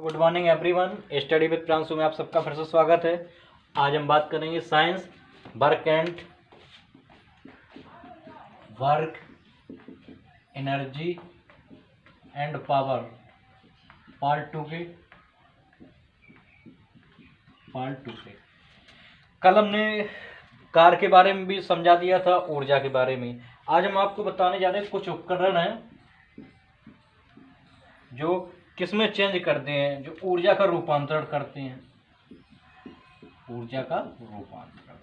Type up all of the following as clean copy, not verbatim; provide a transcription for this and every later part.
Good morning everyone. Study with Pranshu में आप सबका फिर से स्वागत है। आज हम बात करेंगे science work energy and power part two के। कल हमने कार के बारे में भी समझा दिया था, ऊर्जा के बारे में। आज हम आपको बताने जा रहे हैं कुछ उपकरण हैं जो किसमें चेंज करते हैं, जो ऊर्जा का रूपांतरण करते हैं। ऊर्जा का रूपांतरण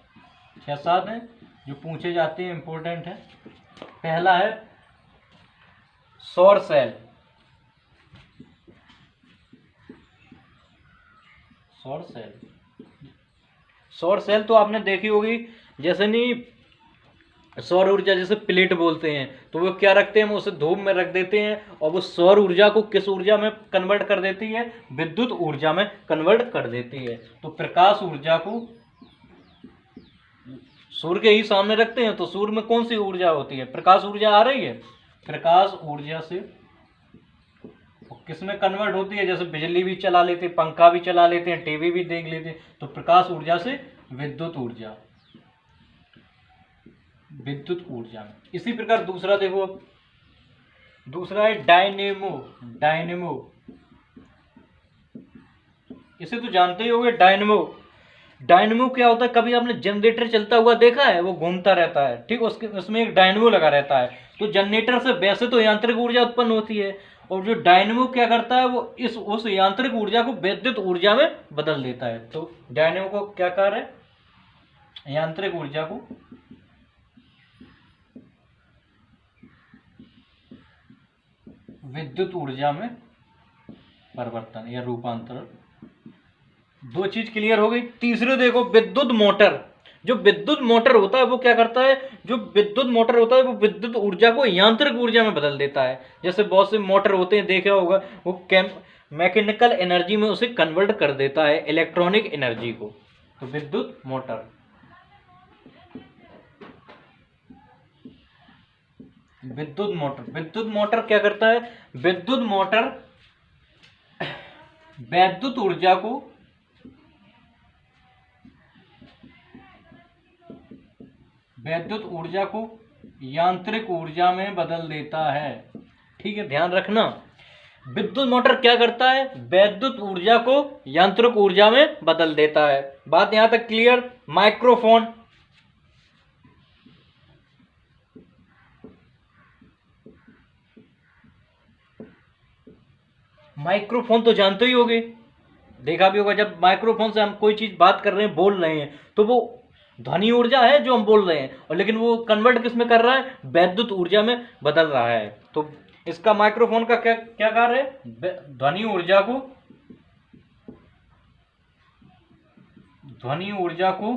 6-7 हैं जो पूछे जाते हैं, इंपॉर्टेंट है। पहला है सौर सेल। सौर सेल तो आपने देखी होगी, जैसे नहीं सौर ऊर्जा जैसे प्लेट बोलते हैं, तो वो क्या रखते हैं, हम उसे धूप में रख देते हैं और वो सौर ऊर्जा को किस ऊर्जा में कन्वर्ट कर देती है, विद्युत ऊर्जा में कन्वर्ट कर देती है। तो प्रकाश ऊर्जा को सूर्य के ही सामने रखते हैं, तो सूर्य में कौन सी ऊर्जा होती है, प्रकाश ऊर्जा आ रही है। प्रकाश ऊर्जा से किसमें कन्वर्ट होती है, जैसे बिजली भी चला लेते हैं, पंखा भी चला लेते हैं, टीवी भी देख लेते हैं, तो प्रकाश ऊर्जा से विद्युत ऊर्जा में। इसी प्रकार दूसरा देखो, अब दूसरा है डायनेमो। इसे तो जानते ही होंगे। डायनेमो क्या होता है, कभी आपने जनरेटर चलता हुआ देखा है, वो घूमता रहता है, ठीक, उसमें एक डायनेमो लगा रहता है। तो जनरेटर से वैसे तो यांत्रिक ऊर्जा उत्पन्न होती है, और जो डायनेमो क्या करता है, वो उस यांत्रिक ऊर्जा को विद्युत ऊर्जा में बदल देता है। तो डायनेमो को क्या कार्य है, यांत्रिक ऊर्जा को विद्युत ऊर्जा में परिवर्तन या रूपांतरण। दो चीज क्लियर हो गई। तीसरे देखो, विद्युत मोटर। जो विद्युत मोटर होता है वो क्या करता है, वो विद्युत ऊर्जा को यांत्रिक ऊर्जा में बदल देता है। जैसे बहुत से मोटर होते हैं, देखा होगा, वो मैकेनिकल एनर्जी में उसे कन्वर्ट कर देता है, इलेक्ट्रॉनिक एनर्जी को। तो विद्युत मोटर क्या करता है, विद्युत मोटर वैद्युत ऊर्जा को यांत्रिक ऊर्जा में बदल देता है। ठीक है, ध्यान रखना। विद्युत मोटर क्या करता है, वैद्युत ऊर्जा को यांत्रिक ऊर्जा में बदल देता है। बात यहां तक क्लियर। माइक्रोफोन तो जानते ही होगे, देखा भी होगा। जब माइक्रोफोन से हम कोई चीज बात कर रहे हैं, बोल रहे हैं, तो वो ध्वनि ऊर्जा है जो हम बोल रहे हैं, और लेकिन वो कन्वर्ट किस में कर रहा है, वैद्युत ऊर्जा में बदल रहा है। तो इसका माइक्रोफोन का क्या कार्य है, ध्वनि ऊर्जा को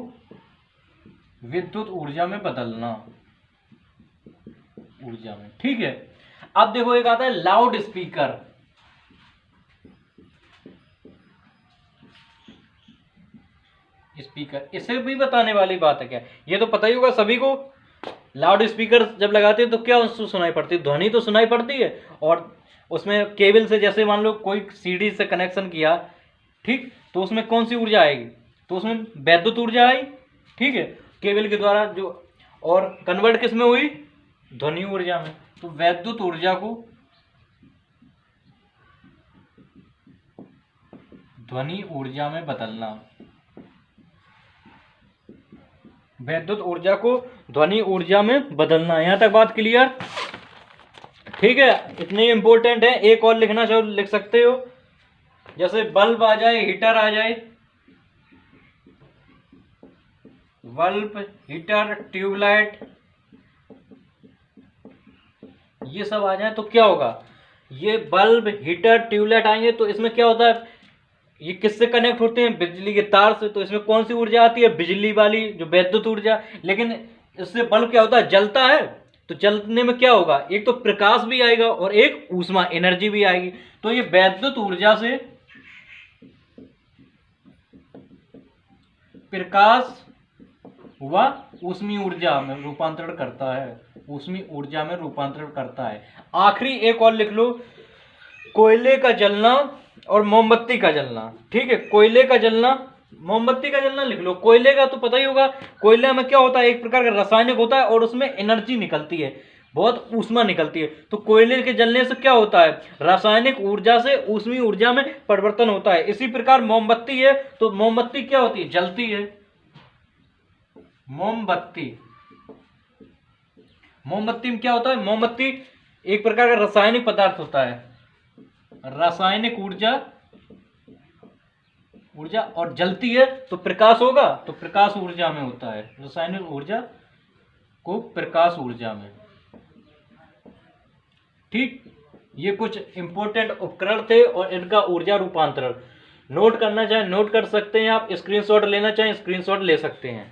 विद्युत ऊर्जा में बदलना, ऊर्जा में। ठीक है। अब देखो, एक आता है लाउड स्पीकर। इसे भी बताने वाली बात है क्या, ये तो पता ही होगा सभी को। लाउड स्पीकर जब लगाते हैं तो क्या उसको सुनाई पड़ती है, ध्वनि तो सुनाई पड़ती है। और उसमें केबल से, जैसे मान लो कोई सीडी से कनेक्शन किया, ठीक, तो उसमें कौन सी ऊर्जा आएगी, तो उसमें वैद्युत ऊर्जा आई, ठीक है, केबल के द्वारा जो, और कन्वर्ट किस में हुई, ध्वनि ऊर्जा में। तो वैद्युत ऊर्जा को ध्वनि ऊर्जा में बदलना, वैद्युत ऊर्जा को ध्वनि ऊर्जा में बदलना। यहां तक बात क्लियर। ठीक है, इतने इंपॉर्टेंट है। एक और लिखना चाहो लिख सकते हो, जैसे बल्ब आ जाए, हीटर आ जाए, बल्ब, हीटर, ट्यूबलाइट, ये सब आ जाए तो क्या होगा, ये बल्ब, हीटर, ट्यूबलाइट आएंगे तो इसमें क्या होता है, ये किससे कनेक्ट होते हैं, बिजली के तार से। तो इसमें कौन सी ऊर्जा आती है, बिजली वाली, जो वैद्युत ऊर्जा। लेकिन इससे बल्ब क्या होता है, जलता है, तो जलने में क्या होगा, एक तो प्रकाश भी आएगा और एक ऊष्मा, एनर्जी भी आएगी। तो ये वैद्युत ऊर्जा से प्रकाश व ऊष्मी ऊर्जा में रूपांतरण करता है, आखिरी एक और लिख लो, कोयले का जलना और मोमबत्ती का जलना, ठीक है, कोयले का जलना, मोमबत्ती का जलना लिख लो, कोयले का तो पता ही होगा, कोयले में क्या होता है, एक प्रकार का रासायनिक होता है और उसमें एनर्जी निकलती है, बहुत ऊष्मा निकलती है। तो कोयले के जलने से क्या होता है, रासायनिक ऊर्जा से ऊष्मीय ऊर्जा में परिवर्तन होता है। इसी प्रकार मोमबत्ती है, तो मोमबत्ती क्या होती है, जलती है। मोमबत्ती, मोमबत्ती में क्या होता है, मोमबत्ती एक प्रकार का रासायनिक पदार्थ होता है, रासायनिक ऊर्जा, ऊर्जा, और जलती है तो प्रकाश होगा, तो प्रकाश ऊर्जा में होता है, रासायनिक ऊर्जा को प्रकाश ऊर्जा में। ठीक, ये कुछ इंपॉर्टेंट उपकरण थे और इनका ऊर्जा रूपांतरण। नोट करना चाहे नोट कर सकते हैं आप, स्क्रीनशॉट लेना चाहें स्क्रीनशॉट ले सकते हैं।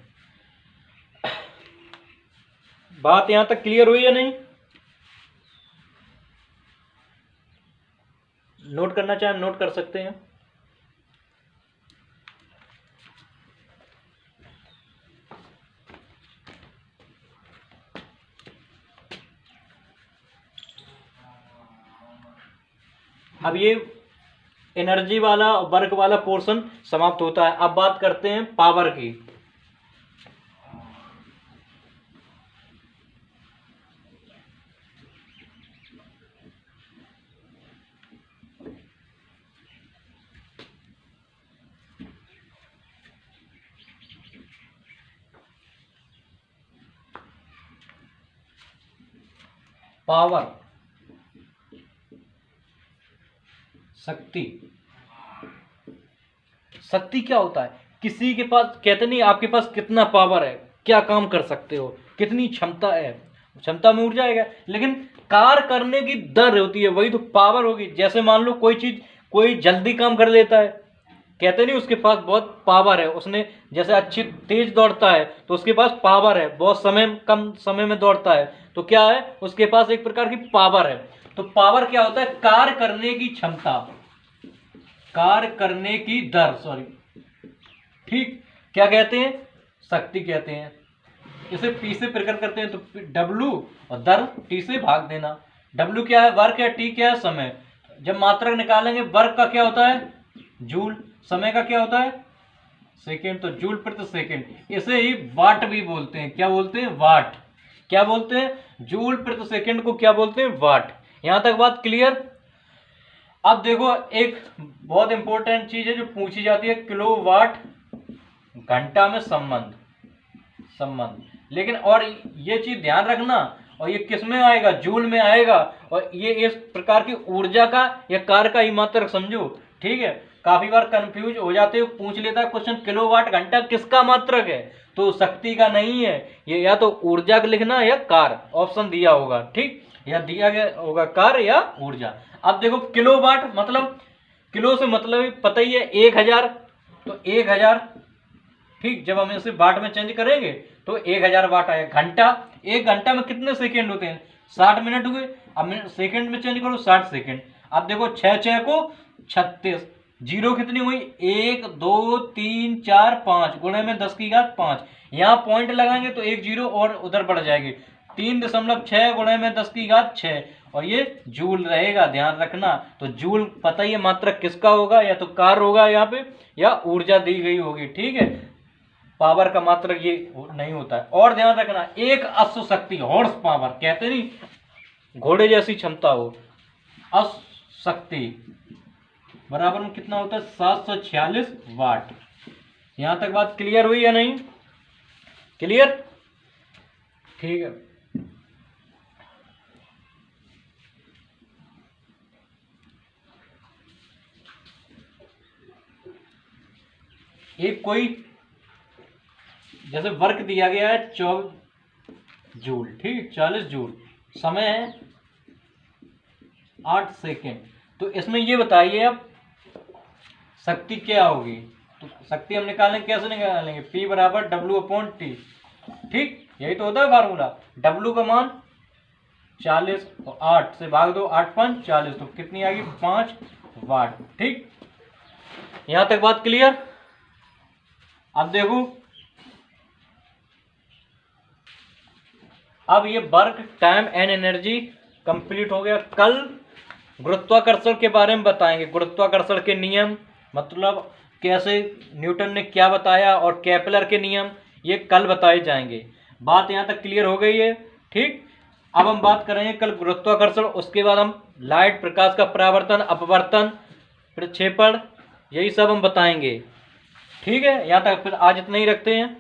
बात यहां तक क्लियर हुई या नहीं? नोट करना चाहे नोट कर सकते हैं। अब ये एनर्जी वाला वर्क वाला पोर्शन समाप्त होता है। अब बात करते हैं पावर की। पावर, शक्ति। शक्ति क्या होता है, किसी के पास, कहते नहीं आपके पास कितना पावर है, क्या काम कर सकते हो, कितनी क्षमता है, क्षमता में ऊर्जा आएगा, लेकिन कार्य करने की दर होती है, वही तो पावर होगी। जैसे मान लो कोई चीज, कोई जल्दी काम कर लेता है, कहते नहीं उसके पास बहुत पावर है, उसने जैसे अच्छी तेज दौड़ता है तो उसके पास पावर है, बहुत समय कम समय में दौड़ता है, तो क्या है, उसके पास एक प्रकार की पावर है। तो पावर क्या होता है, कार्य करने की क्षमता, कार्य करने की दर, सॉरी, ठीक, क्या कहते हैं, शक्ति कहते हैं। इसे पी से प्रकट करते हैं, तो डब्लू और दर टी से भाग देना। डब्लू क्या है, वर्क, या टी क्या है, समय। जब मात्रक निकालेंगे, वर्क का क्या होता है, जूल, समय का क्या होता है, सेकेंड, तो जूल प्रति सेकेंड। इसे ही वाट भी बोलते हैं, क्या बोलते हैं, वाट। क्या बोलते हैं, जूल प्रति सेकेंड को क्या बोलते हैं, वाट। यहां तक बात क्लियर? अब देखो एक बहुत इंपॉर्टेंट चीज है जो पूछी जाती है, किलोवाट घंटा में संबंध, संबंध। लेकिन और ये चीज ध्यान रखना, और ये किस में आएगा, जूल में आएगा, और ये इस प्रकार की ऊर्जा का या कार्य का ही मात्रक समझो, ठीक है। काफी बार कंफ्यूज हो जाते हो, पूछ लेता है क्वेश्चन, किलोवाट घंटा किसका मात्रक है, तो शक्ति का नहीं है ये, या तो ऊर्जा का लिखना या कार्य, ऑप्शन दिया होगा, ठीक, या दिया गया होगा कार्य या ऊर्जा। अब देखो किलोवाट मतलब, किलो से मतलब पता ही है 1000, तो 1000, ठीक, जब हम इसे वाट में चेंज करेंगे तो 1000 वाट आएगा। घंटा, एक घंटा में कितने सेकेंड होते हैं, 60 मिनट हुए। अब सेकेंड में चेंज करो, 60 सेकेंड। अब देखो 6 6 को 36, जीरो कितनी हुई, 1 2 3 4 5, गुणे में 10 की घात 5। यहाँ पॉइंट लगाएंगे तो एक जीरो और उधर बढ़ जाएगी, 3.6 गुणे में 10 की घात 6, और ये जूल रहेगा, ध्यान रखना। तो जूल पता ही है मात्रक किसका होगा, या तो कार्य होगा यहाँ पे, या ऊर्जा दी गई होगी, ठीक है। पावर का मात्रक ये नहीं होता है। और ध्यान रखना, एक अश्व शक्ति, हॉर्स पावर, कहते नहीं घोड़े जैसी क्षमता हो, अश्व शक्ति बराबर में कितना होता है, 746 वाट। यहां तक बात क्लियर हुई या नहीं? क्लियर, ठीक है। एक कोई जैसे वर्क दिया गया है 24 जूल, ठीक, 40 जूल, समय है 8 सेकेंड। तो इसमें ये बताइए अब शक्ति क्या होगी, तो शक्ति हम निकालेंगे, कैसे निकालेंगे, P बराबर W/T, ठीक, यही तो होता है फार्मूला। W का मान 40, तो 8 से भाग दो, 8 5 40, तो कितनी आ गई, 5 वाट, ठीक। यहां तक बात क्लियर? अब देखो, अब ये work, time and energy complete हो गया। कल गुरुत्वाकर्षण के बारे में बताएंगे, गुरुत्वाकर्षण के नियम, मतलब कैसे न्यूटन ने क्या बताया, और केपलर के नियम, ये कल बताए जाएंगे। बात यहाँ तक क्लियर हो गई है, ठीक। अब हम बात करेंगे कल गुरुत्वाकर्षण, उसके बाद हम लाइट, प्रकाश का परावर्तन, अपवर्तन, प्रक्षेपण, यही सब हम बताएंगे, ठीक है। यहाँ तक फिर आज इतना ही रखते हैं।